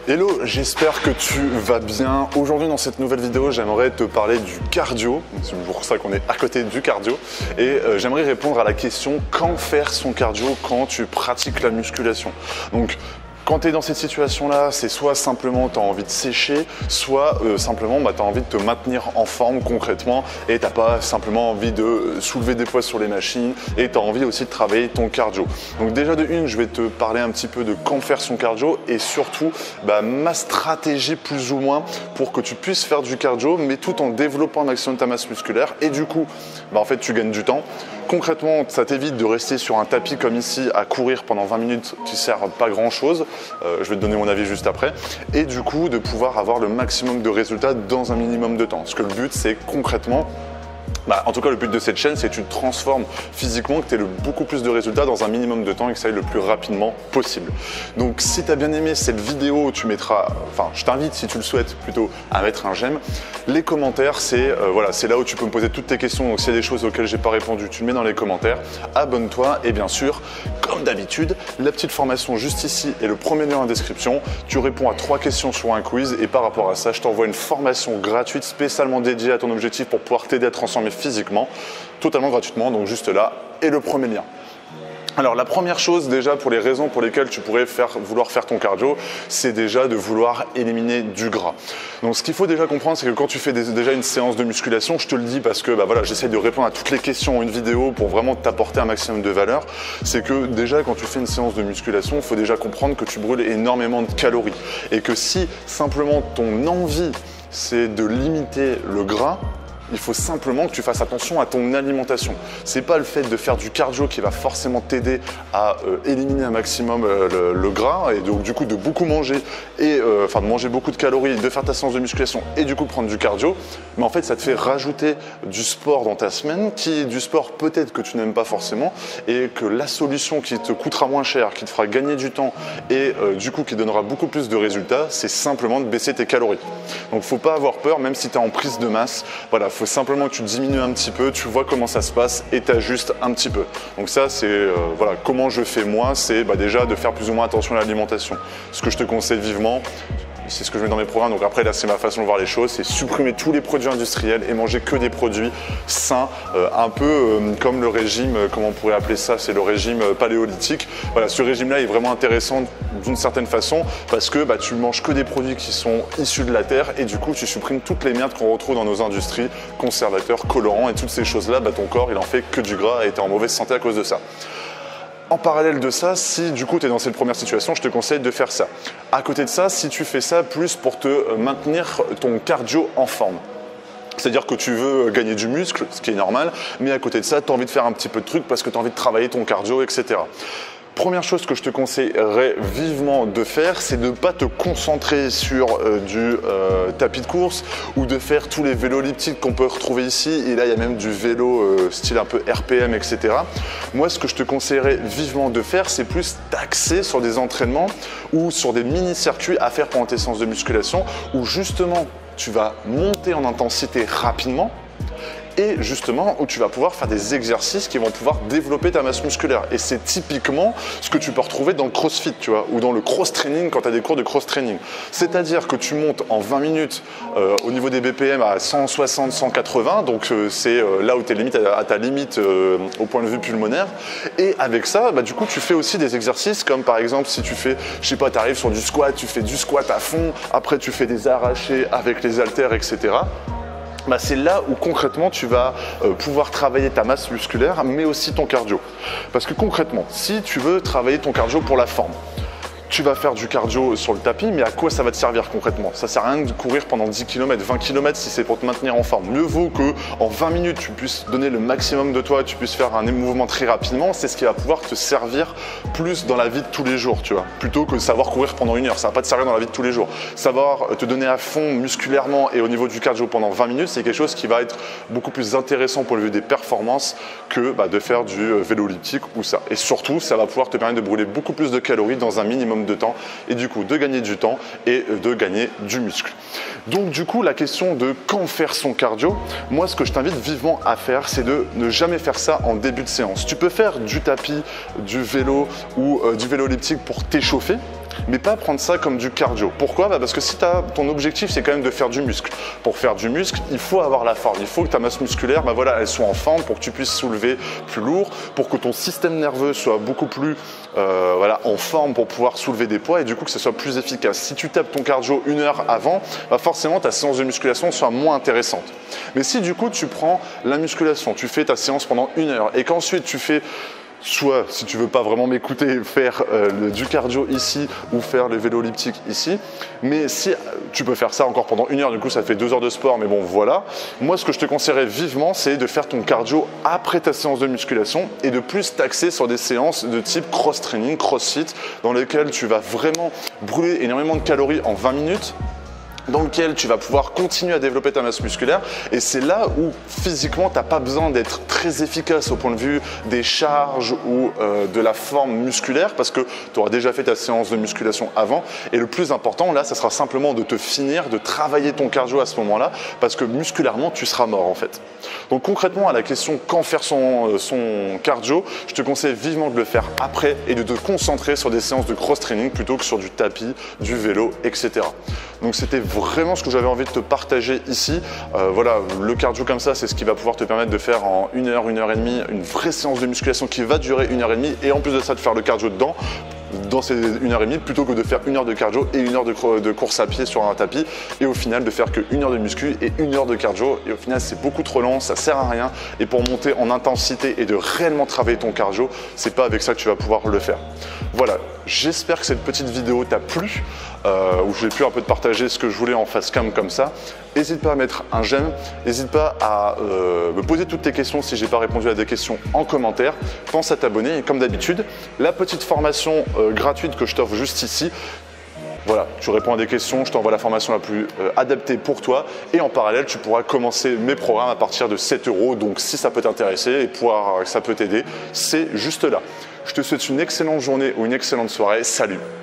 Hello, j'espère que tu vas bien. Aujourd'hui dans cette nouvelle vidéo, j'aimerais te parler du cardio. C'est pour ça qu'on est à côté du cardio. Et j'aimerais répondre à la question quand faire son cardio quand tu pratiques la musculation. Donc, quand tu es dans cette situation-là, c'est soit simplement tu as envie de sécher, soit simplement tu as envie de te maintenir en forme concrètement et tu n'as pas simplement envie de soulever des poids sur les machines et tu as envie aussi de travailler ton cardio. Donc déjà de une, je vais te parler un petit peu de quand faire son cardio et surtout ma stratégie plus ou moins pour que tu puisses faire du cardio mais tout en développant un maximum ta masse musculaire et du coup en fait tu gagnes du temps. Concrètement, ça t'évite de rester sur un tapis comme ici à courir pendant 20 minutes qui ne sert pas grand chose. Je vais te donner mon avis juste après. Et du coup, de pouvoir avoir le maximum de résultats dans un minimum de temps. Parce que le but, c'est concrètement, en tout cas, le but de cette chaîne, c'est que tu te transformes physiquement, que tu aies beaucoup plus de résultats dans un minimum de temps et que ça aille le plus rapidement possible. Donc, si tu as bien aimé cette vidéo, tu mettras, je t'invite, si tu le souhaites, plutôt à mettre un j'aime. Les commentaires, c'est là où tu peux me poser toutes tes questions. Donc, s'il y a des choses auxquelles j'ai pas répondu, tu le mets dans les commentaires. Abonne-toi et bien sûr, comme d'habitude, la petite formation juste ici et le premier lien en description. Tu réponds à 3 questions sur un quiz et par rapport à ça, je t'envoie une formation gratuite spécialement dédiée à ton objectif pour pouvoir t'aider à transformer physiquement, totalement gratuitement, donc juste là, et le premier lien. Alors la première chose déjà pour les raisons pour lesquelles tu pourrais vouloir faire ton cardio, c'est déjà de vouloir éliminer du gras. Donc ce qu'il faut déjà comprendre, c'est que quand tu fais déjà une séance de musculation, je te le dis parce que j'essaie de répondre à toutes les questions en une vidéo pour vraiment t'apporter un maximum de valeur, c'est que déjà quand tu fais une séance de musculation, il faut déjà comprendre que tu brûles énormément de calories et que si simplement ton envie c'est de limiter le gras, il faut simplement que tu fasses attention à ton alimentation. C'est pas le fait de faire du cardio qui va forcément t'aider à éliminer un maximum le gras et donc du coup de beaucoup manger et de manger beaucoup de calories, de faire ta séance de musculation et du coup prendre du cardio. Mais en fait, ça te fait rajouter du sport dans ta semaine, qui est du sport peut-être que tu n'aimes pas forcément et que la solution qui te coûtera moins cher, qui te fera gagner du temps et du coup qui donnera beaucoup plus de résultats, c'est simplement de baisser tes calories. Donc, faut pas avoir peur, même si tu es en prise de masse. Voilà. Il faut simplement que tu diminues un petit peu, tu vois comment ça se passe et tu ajustes un petit peu. Donc ça, c'est comment je fais moi, c'est déjà de faire plus ou moins attention à l'alimentation. Ce que je te conseille vivement, c'est ce que je mets dans mes programmes, donc après là c'est ma façon de voir les choses, c'est supprimer tous les produits industriels et manger que des produits sains, un peu comme le régime, comment on pourrait appeler ça, c'est le régime paléolithique. Voilà, ce régime-là est vraiment intéressant d'une certaine façon parce que tu manges que des produits qui sont issus de la terre et du coup tu supprimes toutes les merdes qu'on retrouve dans nos industries, conservateurs, colorants et toutes ces choses-là, ton corps il en fait que du gras et tu es en mauvaise santé à cause de ça. En parallèle de ça, si du coup tu es dans cette première situation, je te conseille de faire ça. À côté de ça, si tu fais ça plus pour te maintenir ton cardio en forme, c'est-à-dire que tu veux gagner du muscle, ce qui est normal, mais à côté de ça, tu as envie de faire un petit peu de trucs parce que tu as envie de travailler ton cardio, etc. Première chose que je te conseillerais vivement de faire, c'est de ne pas te concentrer sur du tapis de course ou de faire tous les vélos elliptiques qu'on peut retrouver ici. Et là, il y a même du vélo style un peu RPM, etc. Moi, ce que je te conseillerais vivement de faire, c'est plus t'axer sur des entraînements ou sur des mini-circuits à faire pendant tes séances de musculation où justement, tu vas monter en intensité rapidement et justement où tu vas pouvoir faire des exercices qui vont pouvoir développer ta masse musculaire. Et c'est typiquement ce que tu peux retrouver dans le crossfit, tu vois, ou dans le cross-training quand tu as des cours de cross-training. C'est-à-dire que tu montes en 20 minutes au niveau des BPM à 160, 180, donc c'est là où tu es à ta limite au point de vue pulmonaire. Et avec ça, du coup, tu fais aussi des exercices comme par exemple si tu fais, je sais pas, tu arrives sur du squat, tu fais du squat à fond, après tu fais des arrachés avec les haltères, etc. C'est là où concrètement tu vas pouvoir travailler ta masse musculaire mais aussi ton cardio. Parce que concrètement, si tu veux travailler ton cardio pour la forme, tu vas faire du cardio sur le tapis, mais à quoi ça va te servir concrètement? Ça sert à rien de courir pendant 10 km, 20 km si c'est pour te maintenir en forme. Mieux vaut qu'en 20 minutes, tu puisses donner le maximum de toi, tu puisses faire un mouvement très rapidement. C'est ce qui va pouvoir te servir plus dans la vie de tous les jours, tu vois, plutôt que de savoir courir pendant 1 heure. Ça va pas te servir dans la vie de tous les jours. Savoir te donner à fond musculairement et au niveau du cardio pendant 20 minutes, c'est quelque chose qui va être beaucoup plus intéressant pour le vue des performances que de faire du vélo elliptique ou ça. Et surtout, ça va pouvoir te permettre de brûler beaucoup plus de calories dans un minimum de temps et du coup de gagner du temps et de gagner du muscle. Donc du coup la question de quand faire son cardio, moi ce que je t'invite vivement à faire, c'est de ne jamais faire ça en début de séance. Tu peux faire du tapis, du vélo ou du vélo elliptique pour t'échauffer. mais pas prendre ça comme du cardio. Pourquoi? Parce que si ton objectif c'est quand même de faire du muscle, pour faire du muscle, il faut avoir la forme, il faut que ta masse musculaire, voilà, elle soit en forme pour que tu puisses soulever plus lourd, pour que ton système nerveux soit beaucoup plus voilà, en forme pour pouvoir soulever des poids et du coup que ce soit plus efficace. Si tu tapes ton cardio 1 heure avant, forcément ta séance de musculation soit moins intéressante. Mais si du coup tu prends la musculation, tu fais ta séance pendant 1 heure et qu'ensuite tu fais soit, si tu veux pas vraiment m'écouter, faire du cardio ici ou faire le vélo elliptique ici. Mais si tu peux faire ça encore pendant 1 heure, du coup ça fait 2 heures de sport, mais bon voilà. Moi ce que je te conseillerais vivement, c'est de faire ton cardio après ta séance de musculation et de plus t'axer sur des séances de type cross-training, crossfit, dans lesquelles tu vas vraiment brûler énormément de calories en 20 minutes. Dans lequel tu vas pouvoir continuer à développer ta masse musculaire et c'est là où physiquement tu n'as pas besoin d'être très efficace au point de vue des charges ou de la forme musculaire parce que tu auras déjà fait ta séance de musculation avant et le plus important là ça sera simplement de te finir, de travailler ton cardio à ce moment-là parce que musculairement tu seras mort en fait. Donc concrètement à la question quand faire son cardio, je te conseille vivement de le faire après et de te concentrer sur des séances de cross-training plutôt que sur du tapis, du vélo, etc. Donc c'était vraiment ce que j'avais envie de te partager ici. Voilà, le cardio comme ça, c'est ce qui va pouvoir te permettre de faire en 1 heure, 1 heure et demie, une vraie séance de musculation qui va durer 1 heure et demie et en plus de ça de faire le cardio dedans. Dans ces 1 heure et demie plutôt que de faire 1 heure de cardio et 1 heure de course à pied sur un tapis et au final de faire que 1 heure de muscu et 1 heure de cardio et au final c'est beaucoup trop long, ça sert à rien et pour monter en intensité et de réellement travailler ton cardio, c'est pas avec ça que tu vas pouvoir le faire. Voilà, j'espère que cette petite vidéo t'a plu où j'ai pu un peu te partager ce que je voulais en face cam comme ça. N'hésite pas à mettre un j'aime, n'hésite pas à me poser toutes tes questions si j'ai pas répondu à des questions en commentaire. Pense à t'abonner et comme d'habitude, la petite formation gratuite que je t'offre juste ici. Voilà, tu réponds à des questions, je t'envoie la formation la plus adaptée pour toi et en parallèle, tu pourras commencer mes programmes à partir de 7 €. Donc si ça peut t'intéresser et ça peut t'aider, c'est juste là. Je te souhaite une excellente journée ou une excellente soirée. Salut!